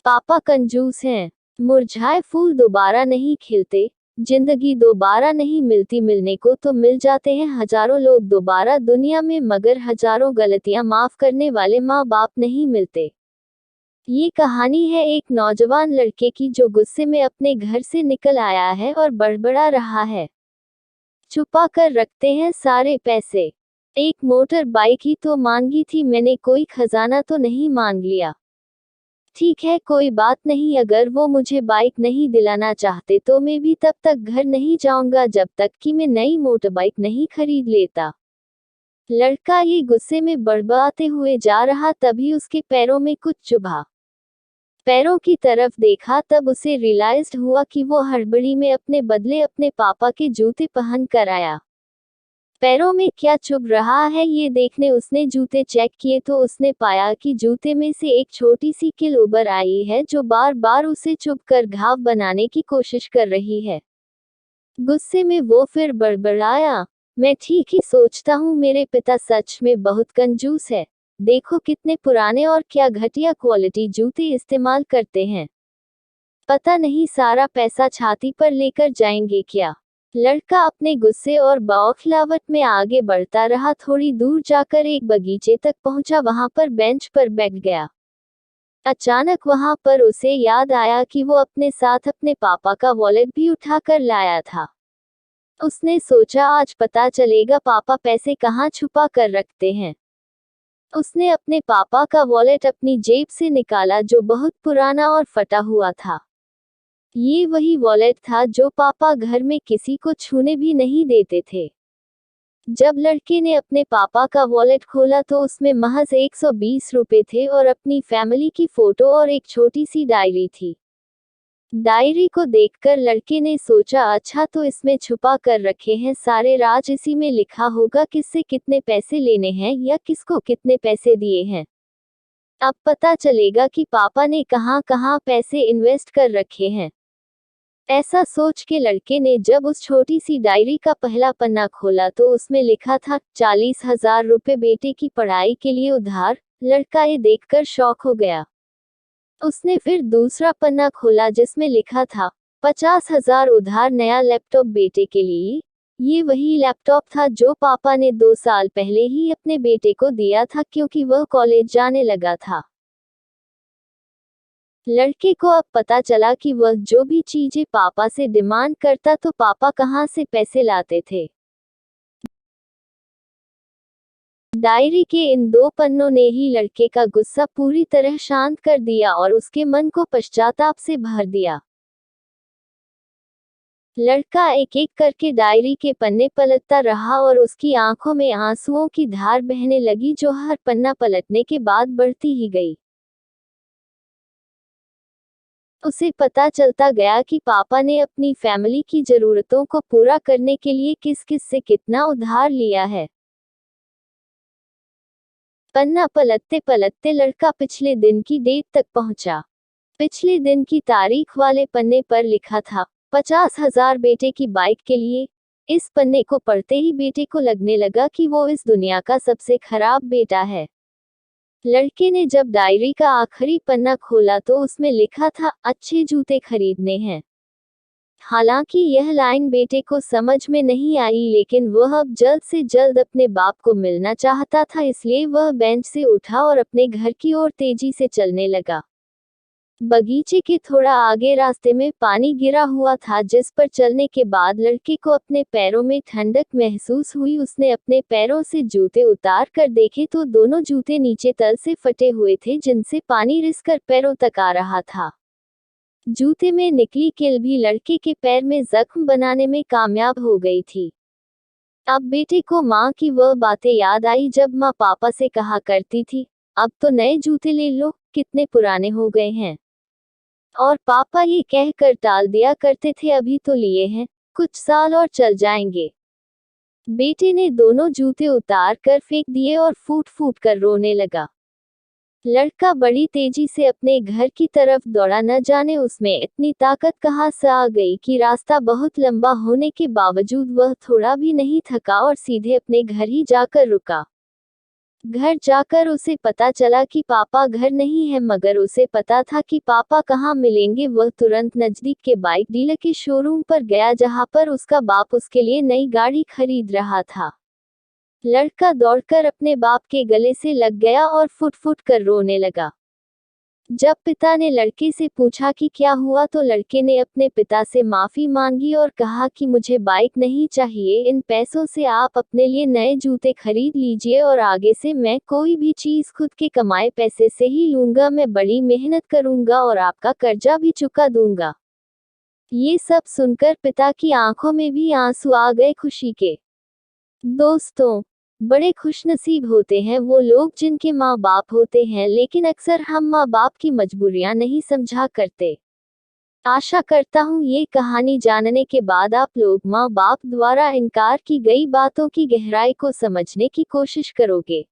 पापा कंजूस हैं। मुरझाए फूल दोबारा नहीं खिलते, जिंदगी दोबारा नहीं मिलती, मिलने को तो मिल जाते हैं हजारों लोग दोबारा दुनिया में, मगर हजारों गलतियां माफ करने वाले माँ बाप नहीं मिलते। ये कहानी है एक नौजवान लड़के की जो गुस्से में अपने घर से निकल आया है और बड़बड़ा रहा है। छुपा कर रखते हैं सारे पैसे। एक मोटर बाइक ही तो मांगी थी मैंने, कोई खजाना तो नहीं मांग लिया। ठीक है कोई बात नहीं, अगर वो मुझे बाइक नहीं दिलाना चाहते तो मैं भी तब तक घर नहीं जाऊंगा जब तक कि मैं नई मोटर बाइक नहीं खरीद लेता। लड़का ये गुस्से में बड़बड़ाते हुए जा रहा, तभी उसके पैरों में कुछ चुभा। पैरों की तरफ देखा तब उसे रियलाइज्ड हुआ कि वो हड़बड़ी में अपने बदले अपने पापा के जूते पहन कर आया। पैरों में क्या चुभ रहा है ये देखने उसने जूते चेक किए तो उसने पाया कि जूते में से एक छोटी सी कील उभर आई है जो बार बार उसे चुभ कर घाव बनाने की कोशिश कर रही है। गुस्से में वो फिर बड़बड़ाया, मैं ठीक ही सोचता हूँ, मेरे पिता सच में बहुत कंजूस है। देखो कितने पुराने और क्या घटिया क्वालिटी जूते इस्तेमाल करते हैं। पता नहीं सारा पैसा छाती पर लेकर जाएंगे क्या। लड़का अपने गुस्से और बौखलाहट में आगे बढ़ता रहा, थोड़ी दूर जाकर एक बगीचे तक पहुंचा, वहां पर बेंच पर बैठ गया। अचानक वहां पर उसे याद आया कि वो अपने साथ अपने पापा का वॉलेट भी उठा कर लाया था। उसने सोचा आज पता चलेगा पापा पैसे कहाँ छुपा कर रखते हैं। उसने अपने पापा का वॉलेट अपनी जेब से निकाला जो बहुत पुराना और फटा हुआ था। ये वही वॉलेट था जो पापा घर में किसी को छूने भी नहीं देते थे। जब लड़के ने अपने पापा का वॉलेट खोला तो उसमें महज 120 रुपए थे और अपनी फैमिली की फोटो और एक छोटी सी डायरी थी। डायरी को देखकर लड़के ने सोचा अच्छा तो इसमें छुपा कर रखे हैं सारे राज, इसी में लिखा होगा किससे कितने पैसे लेने हैं या किसको कितने पैसे दिए हैं। अब पता चलेगा कि पापा ने कहां कहां पैसे इन्वेस्ट कर रखे हैं। ऐसा सोच के लड़के ने जब उस छोटी सी डायरी का पहला पन्ना खोला तो उसमें लिखा था 40,000 रुपए बेटे की पढ़ाई के लिए उधार। लड़का ये देखकर शॉक हो गया। उसने फिर दूसरा पन्ना खोला जिसमें लिखा था 50,000 उधार नया लैपटॉप बेटे के लिए। ये वही लैपटॉप था जो पापा ने 2 साल पहले ही अपने बेटे को दिया था क्योंकि वह कॉलेज जाने लगा था। लड़के को अब पता चला कि वह जो भी चीजें पापा से डिमांड करता तो पापा कहाँ से पैसे लाते थे। डायरी के इन 2 पन्नों ने ही लड़के का गुस्सा पूरी तरह शांत कर दिया और उसके मन को पश्चाताप से भर दिया। लड़का एक एक करके डायरी के पन्ने पलटता रहा और उसकी आंखों में आंसुओं की धार बहने लगी जो हर पन्ना पलटने के बाद बढ़ती ही गई। उसे पता चलता गया कि पापा ने अपनी फैमिली की जरूरतों को पूरा करने के लिए किस किस से कितना उधार लिया है। पन्ना पलटते पलटते लड़का पिछले दिन की डेट तक पहुंचा। पिछले दिन की तारीख वाले पन्ने पर लिखा था 50,000 बेटे की बाइक के लिए। इस पन्ने को पढ़ते ही बेटे को लगने लगा कि वो इस दुनिया का सबसे खराब बेटा है। लड़के ने जब डायरी का आखिरी पन्ना खोला तो उसमें लिखा था अच्छे जूते खरीदने हैं। हालांकि यह लाइन बेटे को समझ में नहीं आई, लेकिन वह अब जल्द से जल्द अपने बाप को मिलना चाहता था, इसलिए वह बेंच से उठा और अपने घर की ओर तेजी से चलने लगा। बगीचे के थोड़ा आगे रास्ते में पानी गिरा हुआ था जिस पर चलने के बाद लड़के को अपने पैरों में ठंडक महसूस हुई। उसने अपने पैरों से जूते उतार कर देखे तो दोनों जूते नीचे तल से फटे हुए थे जिनसे पानी रिसकर पैरों तक आ रहा था। जूते में निकली कील भी लड़के के पैर में जख्म बनाने में कामयाब हो गई थी। अब बेटे को माँ की वह बातें याद आई जब माँ पापा से कहा करती थी अब तो नए जूते ले लो, कितने पुराने हो गए हैं। और पापा ये कहकर टाल दिया करते थे अभी तो लिए हैं, कुछ साल और चल जाएंगे। बेटे ने दोनों जूते उतार कर फेंक दिए और फूट फूट कर रोने लगा। लड़का बड़ी तेजी से अपने घर की तरफ दौड़ा, न जाने उसमें इतनी ताकत कहाँ से आ गई कि रास्ता बहुत लंबा होने के बावजूद वह थोड़ा भी नहीं थका और सीधे अपने घर ही जाकर रुका। घर जाकर उसे पता चला कि पापा घर नहीं है, मगर उसे पता था कि पापा कहाँ मिलेंगे। वह तुरंत नजदीक के बाइक डीलर के शोरूम पर गया, जहाँ पर उसका बाप उसके लिए नई गाड़ी खरीद रहा था। लड़का दौड़कर अपने बाप के गले से लग गया और फुट फुट कर रोने लगा। जब पिता ने लड़के से पूछा कि क्या हुआ, तो लड़के ने अपने पिता से माफी मांगी और कहा कि मुझे बाइक नहीं चाहिए, इन पैसों से आप अपने लिए नए जूते खरीद लीजिए और आगे से मैं कोई भी चीज खुद के कमाए पैसे से ही लूंगा, मैं बड़ी मेहनत करूंगा और आपका कर्जा भी चुका दूंगा। ये सब सुनकर पिता की आंखों में भी आंसू आ गए खुशी के। दोस्तों, बड़े खुशनसीब होते हैं वो लोग जिनके माँ बाप होते हैं, लेकिन अक्सर हम माँ बाप की मजबूरियां नहीं समझा करते। आशा करता हूँ ये कहानी जानने के बाद आप लोग माँ बाप द्वारा इनकार की गई बातों की गहराई को समझने की कोशिश करोगे।